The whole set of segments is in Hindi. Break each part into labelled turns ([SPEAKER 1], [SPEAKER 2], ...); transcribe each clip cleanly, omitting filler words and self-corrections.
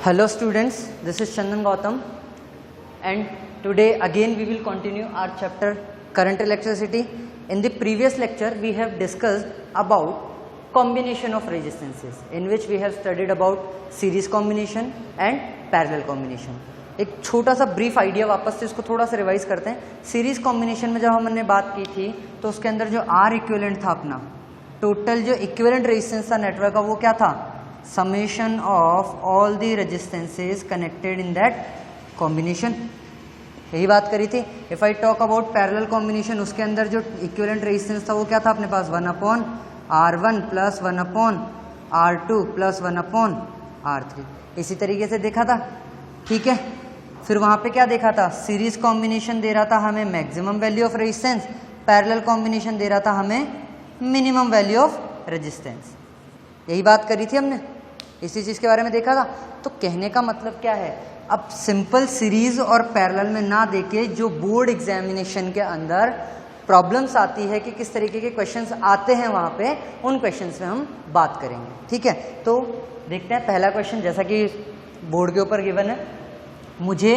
[SPEAKER 1] Hello students, this is Chandan Gautam and today again we will continue our chapter current electricity. In the previous lecture we have discussed about combination of resistances in which we have studied about series combination and parallel combination. एक छोटा सा ब्रीफ आइडिया वापस से इसको थोड़ा सा रिवाइज करते हैं. सीरीज कॉम्बिनेशन में जब हमने बात की थी तो उसके अंदर जो आर इक्विवेलेंट था अपना टोटल जो इक्विवेलेंट रेजिस्टेंस था नेटवर्क का वो क्या था, summation of all the resistances connected in that combination. यही बात करी थी. If I talk about parallel combination उसके अंदर जो इक्विवेलेंट रेजिस्टेंस था वो क्या था अपने पास 1/R1 plus 1/R2 plus 1/R3. इसी तरीके से देखा था. ठीक है, फिर वहां पे क्या देखा था, सीरीज कॉम्बिनेशन दे रहा था हमें maximum value of resistance, parallel combination दे रहा था हमें मिनिमम वैल्यू ऑफ रेजिस्टेंस. यही बात करी थी हमने, इसी चीज के बारे में देखा था. तो कहने का मतलब क्या है, अब सिंपल सीरीज और पैरेलल में ना देके जो बोर्ड एग्जामिनेशन के अंदर प्रॉब्लम्स आती है कि किस तरीके के क्वेश्चंस आते हैं वहां पे, उन क्वेश्चंस में हम बात करेंगे. ठीक है, तो देखते हैं पहला क्वेश्चन. जैसा कि बोर्ड के ऊपर गिवन है, मुझे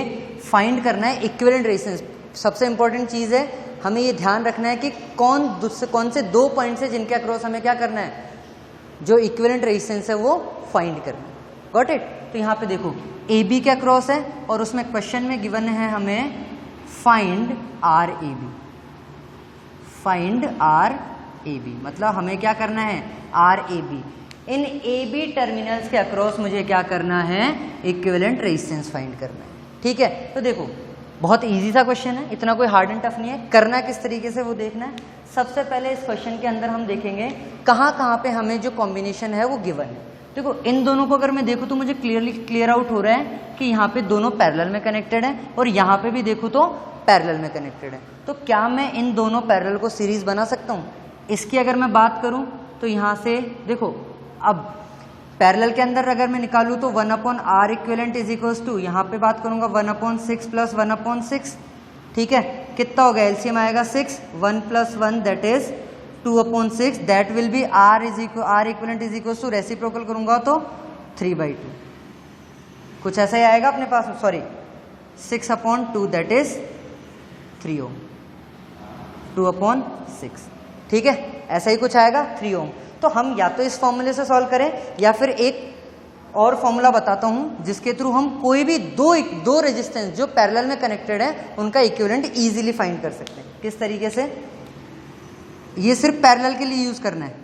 [SPEAKER 1] फाइंड करना है इक्विवेलेंट रेजिस्टेंस. सबसे इंपॉर्टेंट चीज है, हमें ये ध्यान रखना है कि कौन से दो पॉइंट्स है जिनके अक्रॉस हमें क्या करना है, जो इक्विवेलेंट रेजिस्टेंस है वो फाइंड करना है. Got it. तो यहाँ पे देखो ए बी के अक्रॉस है और उसमें क्वेश्चन में गिवन है हमें find R A B. Find R A B मतलब हमें क्या करना है, आर ए बी. इन ए बी टर्मिनल्स के अक्रॉस मुझे क्या करना है, इक्विवेलेंट रेजिस्टेंस फाइंड करना है. ठीक है, तो देखो बहुत इजी सा क्वेश्चन है, इतना कोई हार्ड एंड टफ नहीं है. करना किस तरीके से वो देखना है. सबसे पहले इस क्वेश्चन के अंदर हम देखेंगे कहाँ पे हमें जो कॉम्बिनेशन है वो गिवन है. देखो इन दोनों को अगर मैं देखूँ तो मुझे क्लियर आउट हो रहा है कि यहाँ पे दोनों पैरेलल में कनेक्टेड है और यहाँ पे भी देखूँ तो पैरेलल में कनेक्टेड है. तो क्या मैं इन दोनों पैरेलल को सीरीज बना सकता हूँ. इसकी अगर मैं बात करूँ तो यहाँ से देखो, अब पैरेलल के अंदर अगर मैं निकालूं तो 1/R equivalent is equals to, यहाँ पे बात करूंगा 1/6 प्लस 1/6. ठीक है, कितना होगा, एलसीएम आएगा 6, 1 plus 1 that is 2/6. That will be R equivalent is equals to, reciprocal करूंगा तो 3/2. कुछ ऐसा ही आएगा अपने पास, सॉरी 6/2 दैट इज 3 ओम, 2/6. ठीक है, ऐसा ही कुछ आएगा 3 ओम. तो हम या तो इस फॉर्मूले से सॉल्व करें या फिर एक और फॉर्मूला बताता हूं जिसके थ्रू हम कोई भी दो रेजिस्टेंस जो पैरेलल में कनेक्टेड है उनका इक्विवेलेंट इजीली फाइंड कर सकते हैं. किस तरीके से, ये सिर्फ पैरेलल के लिए यूज करना है.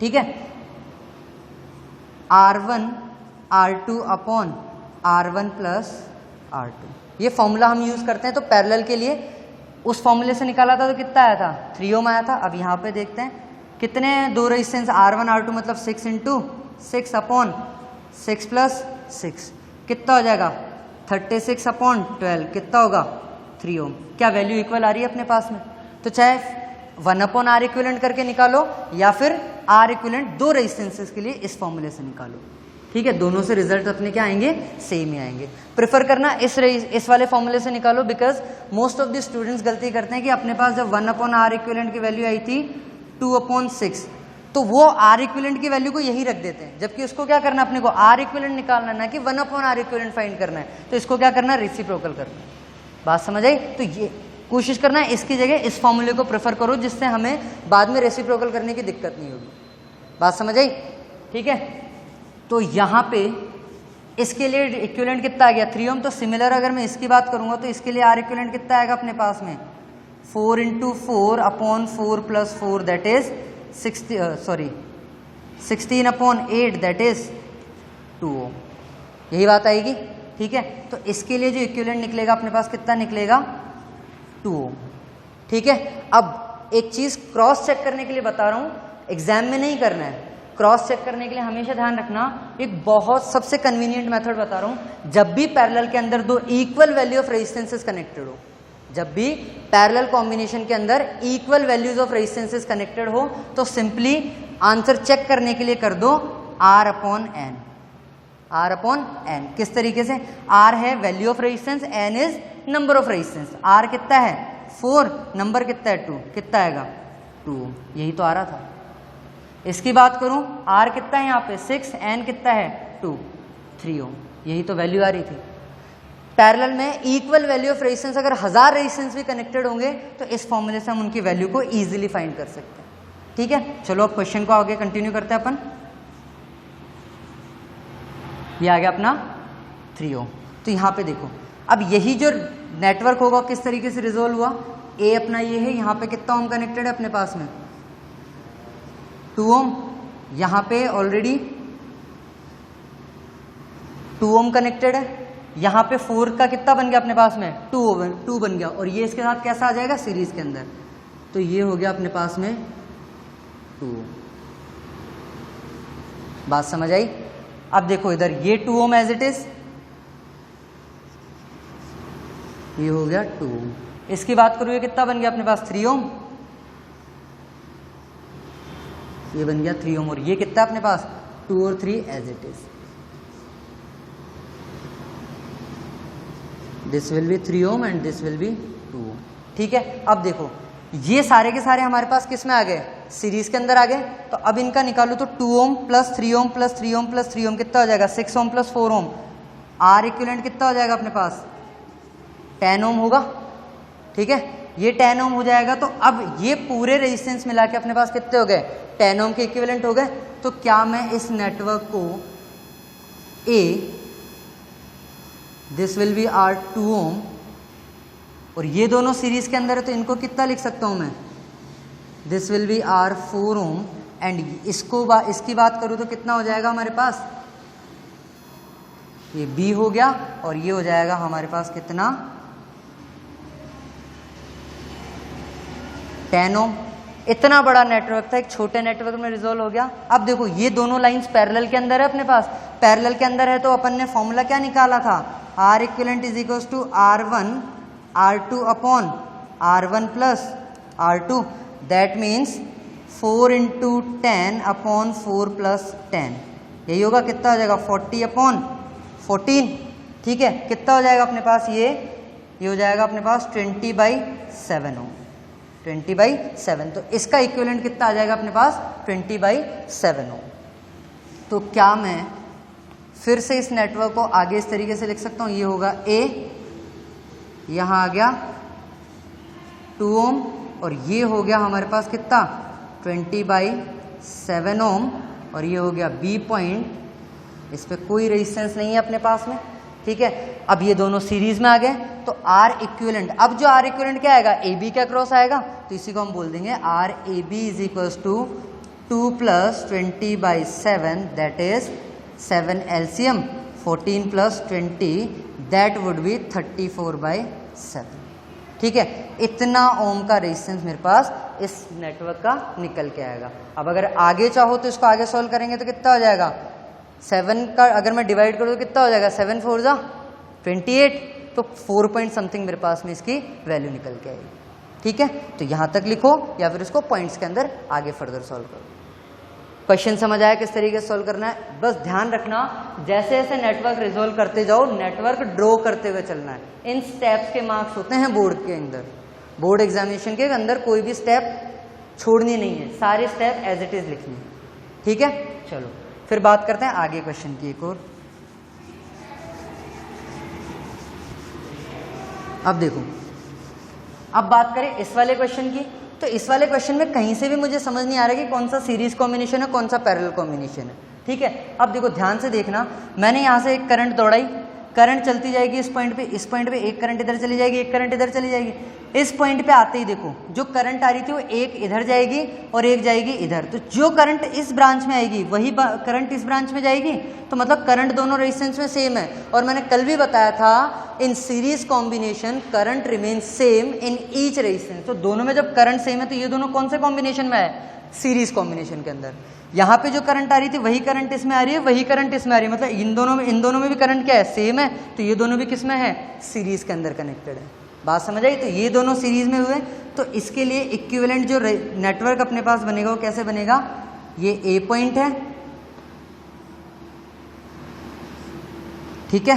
[SPEAKER 1] ठीक है, R1 R2 upon R1 plus R2 ये फॉर्मूला हम यूज करते हैं. तो पैरेलल के लिए उस फॉर्मूले से निकाला था तो कितना आया था, 3 ओम आया था. अब यहां पे देखते हैं कितने दो रेजिस्टेंस, R1 R2 मतलब 6 × 6/6 प्लस 6 कितना हो जाएगा, 36/12 कितना होगा, 3 ओम. क्या वैल्यू इक्वल आ रही है अपने पास में. तो चाहे 1/R इक्विवेलेंट करके निकालो या फिर R इक्विवेलेंट दो रेजिस्टेंसेस के लिए इस फॉर्मूले से निकालो. ठीक है, दोनों से रिजल्ट अपने क्या आएंगे, सेम ही आएंगे. प्रेफर करना इस वाले फॉर्मूले से निकालो, because most of the students गलती करते हैं कि अपने पास जब 1/R इक्विवेलेंट की वैल्यू आई थी 2/6 तो वो R इक्विवेलेंट की वैल्यू को यही रख देते हैं, जबकि उसको क्या करना अपने को, R इक्विवेलेंट निकालना ना कि 1/R इक्विवेलेंट फाइंड करना है. तो इसको क्या करना, रेसिप्रोकल करना है. बात समझ आई. तो ये कोशिश करना है इसकी जगह इस फॉर्मूले को प्रेफर करो जिससे हमें बाद में रेसिप्रोकल करने की दिक्कत नहीं होगी. बात समझ आई. ठीक है, तो यहाँ पे इसके लिए इक्विवेलेंट कितना आ गया, 3 ओम. तो सिमिलर अगर मैं इसकी बात करूंगा तो इसके लिए R इक्विवेलेंट कितना आएगा अपने पास में, 4 × 4/4 plus 4 that is 16/8 that is 2 ओम. यही बात आएगी. ठीक है, तो इसके लिए जो इक्विवेलेंट निकलेगा अपने पास कितना निकलेगा, 2 ओम. ठीक है, अब एक चीज क्रॉस चेक करने के लिए बता रहा हूं, एग्जाम में नहीं करना है. क्रॉस चेक करने के लिए हमेशा ध्यान रखना, एक बहुत सबसे कन्वीनियंट मेथड बता रहा हूं. जब भी पैरेलल के अंदर दो equal value of resistances connected हो, जब भी पैरेलल कॉम्बिनेशन के अंदर equal values of resistances connected हो तो सिंपली आंसर चेक करने के लिए कर दो R/N. R/N किस तरीके से, R है value of resistance, N is number of resistance. R कितना है 4, नंबर कितना है 2, कितना आएगा 2. यही तो आ रहा था. इसकी बात करूं, R कितना है यहाँ पे 6, N कितना है 2. 3 ओम, यही तो वैल्यू आ रही थी। पैरेलल में इक्वल वैल्यू ऑफ रेजिस्टेंस अगर 1000 रेजिस्टेंस भी कनेक्टेड होंगे तो इस फॉर्मूले से हम उनकी वैल्यू को इजीली फाइंड कर सकते हैं। ठीक है, चलो अब क्वेश्चन को आगे कंटिन्यू करते हैं अपन। ये आ गया अपना 3 ओम। तो यहाँ पे देखो, अब यही जो नेटवर्क होगा किस तरीके से रिजोल्व हुआ। ए अपना ये है, यहाँ पे कितना ओम कनेक्टेड है अपने पास में 2 ओम, यहाँ पे ऑलरेडी 2 ओम कनेक्टेड है, यहाँ पे 4 का कितना बन गया अपने पास में 2 बन गया, और ये इसके साथ कैसा आ जाएगा सीरीज के अंदर, तो ये हो गया अपने पास में 2 ओम। बात समझ आई। अब देखो इधर ये 2 ओम एज इट इज, ये हो गया 2 ओम। इसकी बात करूँ ये कितना बन गया अपने पास 3 ओम, ये बन गया 3 ओम, और ये कितना अपने पास 2 और 3 as it is. This will be 3 ohm and this will be 2 ohm. ठीक है, अब देखो ये सारे के सारे हमारे पास किस में आ गए, सीरीज के अंदर आ गए। तो अब इनका निकालो तो 2 ohm plus 3 ohm plus 3 ohm plus 3 ohm कितना हो जाएगा 6 ohm plus 4 ohm. R equivalent कितना हो जाएगा अपने पास 10 ओम होगा। ठीक है, ये 10 ओम हो जाएगा। तो अब ये पूरे रेजिस्टेंस मिला के अपने पास कितने हो गए 10 ओम के इक्विवेलेंट हो गए। तो क्या मैं इस नेटवर्क को ए, दिस विल बी आर 2 ओम, और ये दोनों सीरीज के अंदर है तो इनको कितना लिख सकता हूं मैं, this will be R 4 ohm, and इसकी बात करूं तो कितना हो जाएगा हमारे पास, ये बी हो गया, और ये हो जाएगा हमारे पास कितना 10 ओम। इतना बड़ा नेटवर्क था, एक छोटे नेटवर्क में रिजोल्व हो गया। अब देखो ये दोनों लाइंस पैरेलल के अंदर है अपने पास, पैरेलल के अंदर है तो अपन ने फॉर्मूला क्या निकाला था, R equivalent is equals to R1 R2 upon R1 plus R2, that means 4 into 10 upon 4 plus 10, यही होगा। कितना हो जाएगा 40 अपॉन 14। ठीक है, कितना हो जाएगा अपने पास ये हो जाएगा अपने पास 20/7 ओम, 20/7। तो इसका इक्विवेलेंट कितना आ जाएगा अपने पास 20/7 ओम। तो क्या मैं फिर से इस नेटवर्क को आगे इस तरीके से लिख सकता हूँ, ये होगा ए, यहाँ आ गया 2 ओम, और ये हो गया हमारे पास कितना 20/7 ओम, और ये हो गया बी पॉइंट, इस पे कोई रेजिस्टेंस नहीं है अपने पास में। ठीक है, अब ये दोनों सीरीज में आ गए तो आर इक्विवेलेंट, अब जो आर इक्विवेलेंट क्या आएगा ए बी के अक्रॉस आएगा, तो इसी को हम बोल देंगे R A B is equals to 2 plus 20/7 that is 7 LCM, 14 plus 20 that would be 34/7। ठीक है, इतना ओम का रेजिस्टेंस मेरे पास इस नेटवर्क का निकल के आएगा। अब अगर आगे चाहो तो इसको आगे सॉल्व करेंगे तो कितना हो जाएगा 7 का अगर मैं डिवाइड करूँ तो कितना हो जाएगा 7 4 जा 28, तो 4 पॉइंट समथिंग मेरे पास में इसकी वैल्यू निकल के आएगी। ठीक है, तो यहाँ तक लिखो या फिर इसको पॉइंट्स के अंदर आगे फर्दर सॉल्व करो। क्वेश्चन समझ आया किस तरीके से सॉल्व करना है। बस ध्यान रखना जैसे जैसे नेटवर्क रिजोल्व करते जाओ नेटवर्क ड्रॉ करते हुए चलना है। इन स्टेप्स के मार्क्स होते हैं बोर्ड के अंदर, बोर्ड एग्जामिनेशन के अंदर कोई भी स्टेप छोड़नी नहीं है, सारे स्टेप एज इट इज लिखनी है। ठीक है, चलो फिर बात करते हैं आगे क्वेश्चन की एक और। अब देखो, अब बात करें इस वाले क्वेश्चन की, तो इस वाले क्वेश्चन में कहीं से भी मुझे समझ नहीं आ रहा कि कौन सा सीरीज कॉम्बिनेशन है कौन सा पैरेलल कॉम्बिनेशन है। ठीक है, अब देखो ध्यान से देखना, मैंने यहां से एक करंट दौड़ाई, करंट चलती जाएगी इस पॉइंट पे एक करंट इधर चली जाएगी, एक करंट इधर चली जाएगी। इस पॉइंट पे आते ही देखो जो करंट आ रही थी वो एक इधर जाएगी और एक जाएगी इधर, तो जो करंट इस ब्रांच में आएगी वही करंट इस ब्रांच में जाएगी, तो मतलब करंट दोनों रेजिस्टेंस में सेम है। और मैंने कल भी बताया था in series combination current remain same in each resistance. तो दोनों में जब करंट सेम है तो ये दोनों कौन से कॉम्बिनेशन में है, सीरीज कॉम्बिनेशन के अंदर। यहाँ पे जो करंट आ रही थी वही करंट इसमें आ रही है, वही करंट इसमें आ रही है, मतलब इन दोनों में भी करंट क्या है, सेम है, तो ये दोनों भी किस में है, सीरीज के अंदर कनेक्टेड है। बात समझ आई। तो ये दोनों सीरीज में हुए, तो इसके लिए इक्विवेलेंट जो नेटवर्क अपने पास बनेगा वो कैसे बनेगा, ये ए पॉइंट है, ठीक है,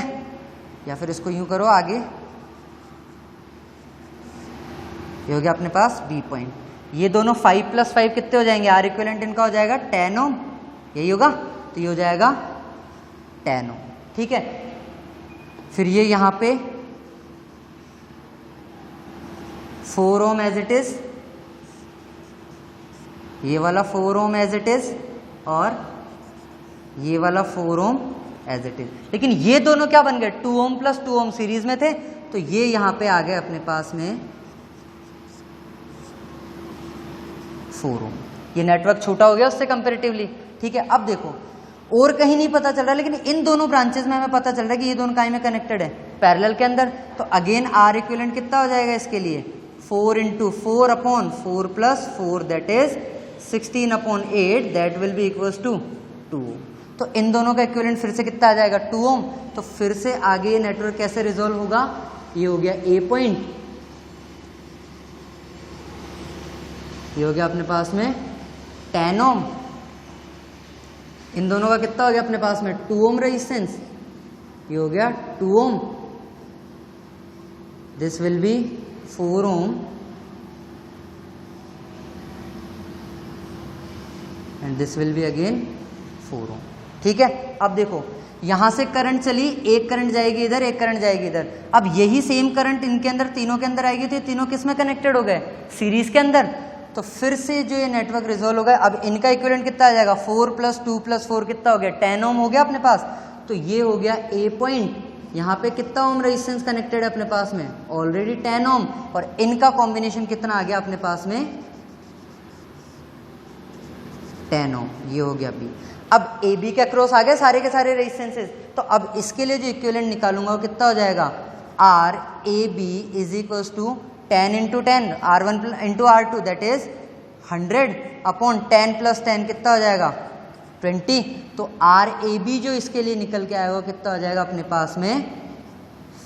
[SPEAKER 1] या फिर इसको यूं करो आगे, ये हो गया अपने पास बी पॉइंट। ये दोनों 5 + 5 कितने हो जाएंगे, आर इक्विवेलेंट इनका हो जाएगा 10 ओम, यही होगा, तो ये हो जाएगा 10 ओम। ठीक है। फिर ये यहाँ पे 4 ओम एज इट इज, ये वाला 4 ओम एज इट इज, और ये वाला 4 ओम एज इट इज। लेकिन ये दोनों क्या बन गए, 2 ओम प्लस 2 ओम सीरीज में थे, तो ये यहाँ पे आ गए अपने पास में 4 ओम। ये नेटवर्क छोटा हो गया उससे कंपेरेटिवली, ठीक है। अब देखो और कहीं नहीं पता चल रहा, लेकिन इन दोनों ब्रांचेस में हमें पता चल रहा है कि ये दोनों कहीं में कनेक्टेड है, पैरेलल के अंदर। तो अगेन आर इक्विवेलेंट कितना हो जाएगा इसके लिए, 4 into 4 upon 4 plus 4 that is 16 upon 8 that will be equals to 2। तो इन दोनों का इक्विवेलेंट फिर से कितना आ जाएगा, 2 ओम। तो फिर से आगे ये नेटवर्क कैसे रिजोल्व होगा, ये हो गया ए पॉइंट, ये हो गया अपने पास में 10 ओम। इन दोनों का कितना हो गया अपने पास में 2 ओम रेजिस्टेंस, ये हो गया 2 ohm. This will be 4 ohm and this will be again 4 ohm, ठीक है। अब देखो यहां से करंट चली, एक करंट जाएगी इधर, एक करंट जाएगी इधर। अब यही सेम करंट इनके अंदर, तीनों के अंदर आएगी, तो ये तीनों किस में कनेक्टेड हो गए, सीरीज के अंदर। तो फिर से जो ये नेटवर्क रिजोल्व हो गया, अब इनका इक्विवेलेंट कितना आ जाएगा, 4 प्लस 2 प्लस 4 कितना हो गया, 10 ओम हो गया अपने पास। तो ये हो गया ए पॉइंट, यहाँ पे कितना ओम रेजिस्टेंस कनेक्टेड है अपने पास में, ऑलरेडी 10 ओम, और इनका कॉम्बिनेशन कितना आ गया अपने पास में 10 ओम, ये हो गया बी। अब ए बी के अक्रॉस आ गए सारे के सारे रेजिस्टेंसेस। तो अब इसके लिए जो इक्विवेलेंट निकालूंगा वो कितना हो जाएगा, R A B is equals to 10 into 10 R1 into R2 that is 100 upon 10 plus 10 कितना हो जाएगा 20। तो आर ए बी जो इसके लिए निकल के आएगा कितना हो जाएगा अपने पास में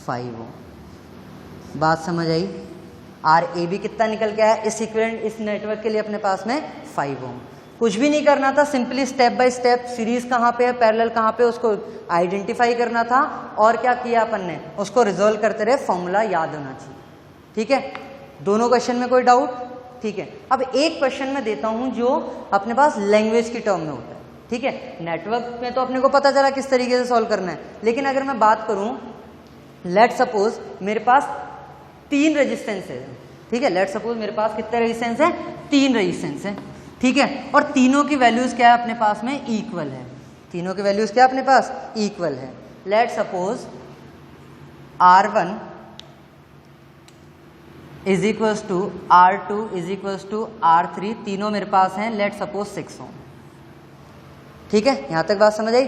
[SPEAKER 1] 5 ओम। बात समझ आई, आर ए बी कितना निकल के आया इस इक्विवेलेंट, इस नेटवर्क के लिए अपने पास में 5 ओम। कुछ भी नहीं करना था, simply step by step series कहाँ पे है, पैरेलल कहाँ पे, उसको आइडेंटिफाई करना था। और क्या किया अपन ने, उसको रिजोल्व करते रहे, फॉर्मूला याद होना चाहिए, ठीक है। दोनों क्वेश्चन में कोई डाउट, ठीक है। अब एक क्वेश्चन में देता हूं जो अपने पास लैंग्वेज की टर्म में होता है, ठीक है। नेटवर्क में तो अपने को पता चला किस तरीके से सॉल्व करना है, लेकिन अगर मैं बात करूं, लेट सपोज मेरे पास 3 रेजिस्टेंस है, ठीक है। लेट सपोज मेरे पास कितने रेजिस्टेंस है, 3 रेजिस्टेंस है, ठीक है। और तीनों की वैल्यूज क्या है अपने पास में, इक्वल है। तीनों की वैल्यूज क्या अपने पास, इक्वल है। Let suppose R1 is equals to R2 is equals to R3, तीनों मेरे पास हैं लेट सपोज 6 ओम, ठीक है। यहां तक बात समझ आई।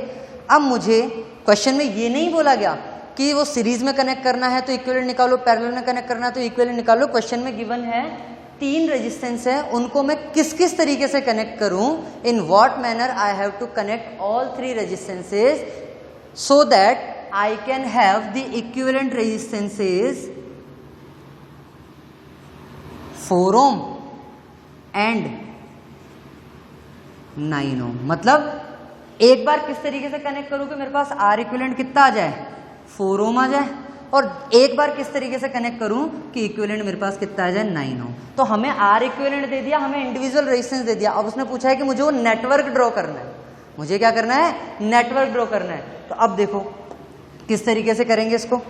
[SPEAKER 1] अब मुझे क्वेश्चन में ये नहीं बोला गया कि वो सीरीज में कनेक्ट करना है तो इक्विवेलेंट निकालो, पैरेलल में कनेक्ट करना है तो इक्विवेलेंट निकालो। क्वेश्चन में गिवन है 3 रेजिस्टेंस है, उनको मैं किस किस तरीके से कनेक्ट करूं, in what manner I have to connect all 3 resistances so that I can have the equivalent resistances 4 ohm and 9 ohm. मतलब एक बार किस तरीके से कनेक्ट करूं कि मेरे पास आर इक्विवेलेंट कितना आ जाए, 4 ओम आ जाए, और एक बार किस तरीके से कनेक्ट करूं कि इक्विवेलेंट मेरे पास कितना आ जाए 9 ओम। तो हमें आर इक्विवेलेंट दे दिया, हमें इंडिविजुअल रेजिस्टेंस दे दिया। अब उसने पूछा है कि मुझे वो नेटवर्क ड्रॉ करना है, मुझे क्या करना है, नेटवर्क ड्रॉ करना है। तो अब देखो किस तरीके से करेंगे इसको,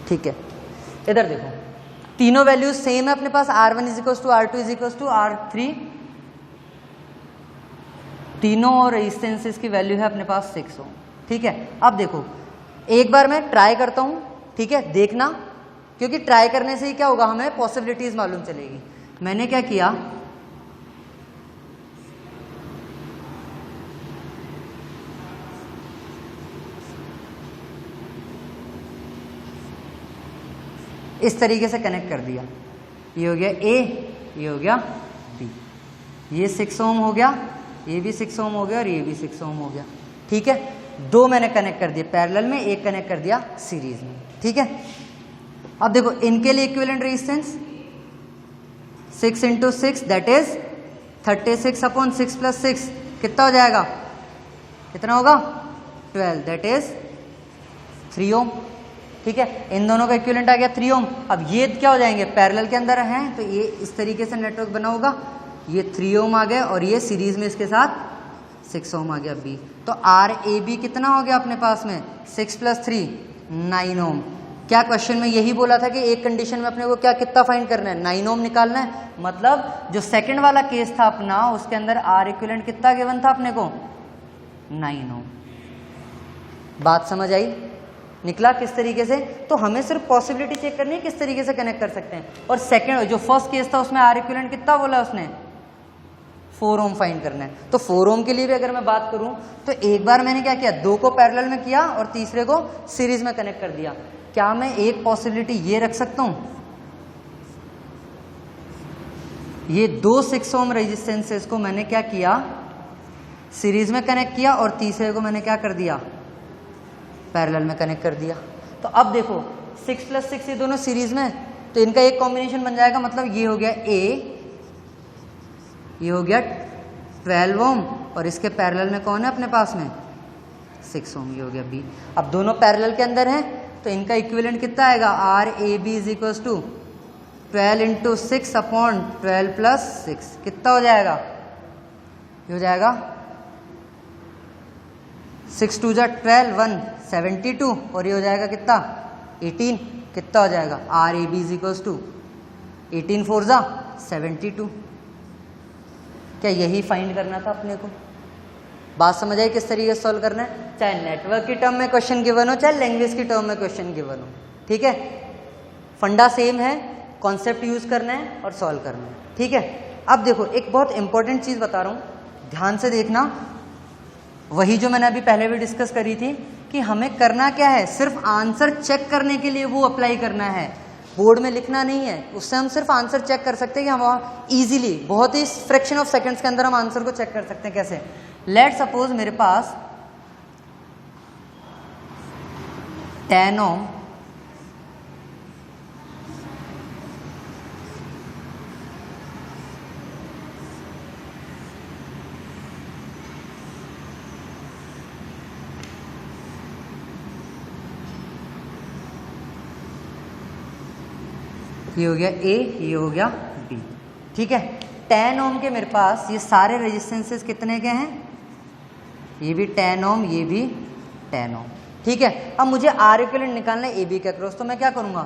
[SPEAKER 1] ठीक है। इधर देखो तीनों वैल्यूज सेम है अपने पास, R1 is equals to R2 is equals to R3, तीनों और रेजिस्टेंसेस की वैल्यू है अपने पास 6 ओम, ठीक है। अब देखो एक बार मैं ट्राई करता हूं, ठीक है, देखना, क्योंकि ट्राई करने से ही क्या होगा, हमें पॉसिबिलिटीज मालूम चलेगी। मैंने क्या किया, इस तरीके से कनेक्ट कर दिया, ये हो गया A, ये हो गया B, ये 6 ओम हो गया, ये भी 6 ओम हो गया और ये भी 6 ओम हो गया, ठीक है। 2 मैंने कनेक्ट कर दिए पैरेलल में, 1 कनेक्ट कर दिया सीरीज में, ठीक है। अब देखो इनके लिए equivalent resistance 6 into 6 that is 36 upon 6 plus 6 कितना हो जाएगा, कितना होगा 12 दैट इज 3 ओम, ठीक है। इन दोनों का इक्विवेलेंट आ गया 3 ओम। अब ये क्या हो जाएंगे, पैरेलल के अंदर हैं, तो ये इस तरीके से नेटवर्क बना होगा, ये 3 ओम आ गए और ये सीरीज में इसके साथ 6 ओम आ गया बी। तो आर ए बी कितना हो गया अपने पास में 6 + 3 9 ओम। क्या क्वेश्चन में यही बोला था कि एक कंडीशन में अपने को क्या कितना फाइंड करना है 9 ओम निकालना है। मतलब जो सेकंड वाला केस था अपना उसके अंदर आर इक्विवेलेंट कितना गिवन था अपने को 9 ओम। बात समझ आई? निकला किस तरीके से? तो हमें सिर्फ पॉसिबिलिटी चेक करनी है किस तरीके से कनेक्ट कर सकते हैं। और सेकंड जो फर्स्ट केस था उसमें आर इक्विवेलेंट कितना बोला उसने 4 ओम फाइंड करना है। तो 4 ओम के लिए भी अगर मैं बात करूं तो एक बार मैंने क्या किया 2 को पैरेलल में किया और तीसरे को सीरीज में कनेक्ट कर दिया। क्या मैं एक पॉसिबिलिटी ये रख सकता हूं ये 2 6 ओम रेजिस्टेंसेस को मैंने क्या किया सीरीज में कनेक्ट किया और तीसरे को मैंने क्या कर दिया पैरेलल में कनेक्ट कर दिया। तो अब देखो 6 + 6 ये दोनों सीरीज में तो इनका एक कॉम्बिनेशन बन जाएगा। मतलब ये हो गया ए, ये हो गया 12 ओम और इसके पैरेलल में कौन है अपने पास में 6 ओम, ये हो गया बी। अब दोनों पैरेलल के अंदर हैं तो इनका इक्विवेलेंट कितना आएगा R A B is equal to 12 × 6 upon 12 + 6 कितना हो जाएगा? ये हो जाएगा 6 × 2 = 12 1 72 और ये हो जाएगा कितना 18 कितना हो जाएगा R A B is equal to 18 4 = 72। क्या यही फाइंड करना था अपने को? बात समझ आई किस तरीके से सॉल्व करना है? चाहे नेटवर्क की टर्म में क्वेश्चन गिवन हो चाहे लैंग्वेज की टर्म में क्वेश्चन गिवन हो, ठीक है। फंडा सेम है, कॉन्सेप्ट यूज करना है और सॉल्व करना है, ठीक है। अब देखो एक बहुत इंपॉर्टेंट चीज बता रहा हूं, ध्यान से देखना। वही जो मैंने अभी पहले भी डिस्कस करी थी कि हमें करना क्या है, सिर्फ आंसर चेक करने के लिए वो अप्लाई करना है, बोर्ड में लिखना नहीं है। उससे हम सिर्फ आंसर चेक कर सकते हैं कि हम इजीली बहुत ही फ्रैक्शन ऑफ सेकंड्स के अंदर हम आंसर को चेक कर सकते हैं। कैसे? लेट सपोज मेरे पास 10 ओम ये हो गया ए, ये हो गया बी, ठीक है। 10 ओम के मेरे पास ये सारे रेजिस्टेंसेस कितने के हैं? ये भी 10 ओम, ये भी 10 ओम, ठीक है। अब मुझे आर इक्विवेलेंट निकालना है ए बी के अक्रॉस, तो मैं क्या करूंगा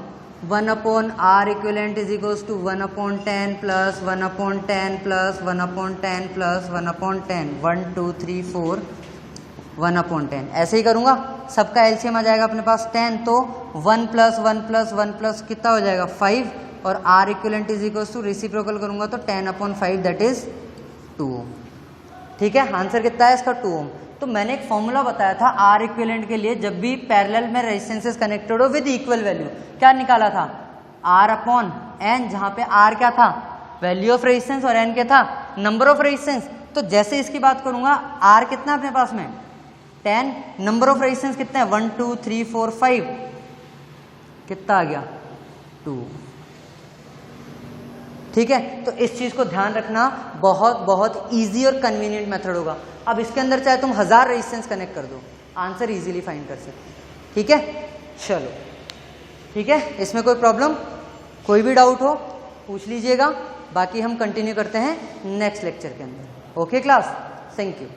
[SPEAKER 1] 1/R equivalent is equals to 1/10 plus 1/10 plus 1/10 plus 1/10 1 2 3 4 1/10 ऐसे ही करूंगा। सबका एलसीएम आ जाएगा अपने पास 10, तो 1 + 1 + 1 प्लस कितना हो जाएगा 5 और R equivalent is equals to reciprocal करूंगा तो 10/5 दैट इज 2 ओम, ठीक है। आंसर कितना है इसका 2 ओम। तो मैंने एक फॉर्मूला बताया था आर इक्विवेलेंट के लिए, जब भी पैरेलल में रेजिस्टेंसेस कनेक्टेड हो विद इक्वल वैल्यू, क्या निकाला था R/N, जहां पे R क्या था वैल्यू ऑफ रेजिस्टेंस और N क्या था नंबर ऑफ रेजिस्टेंस। तो जैसे इसकी बात करूंगा R कितना अपने पास में 10, नंबर ऑफ रेजिस्टेंस कितने हैं 1 2 3 4 5 कितना आ गया 2, ठीक है। तो इस चीज को ध्यान रखना, बहुत बहुत इजी और कन्वीनियंट मेथड होगा। अब इसके अंदर चाहे तुम 1000 रेजिस्टेंस कनेक्ट कर दो, आंसर इजीली फाइंड कर सकते, ठीक है। चलो ठीक है, इसमें कोई प्रॉब्लम कोई भी डाउट हो पूछ लीजिएगा, बाकी हम कंटिन्यू करते हैं नेक्स्ट लेक्चर के अंदर। Okay class, thank you.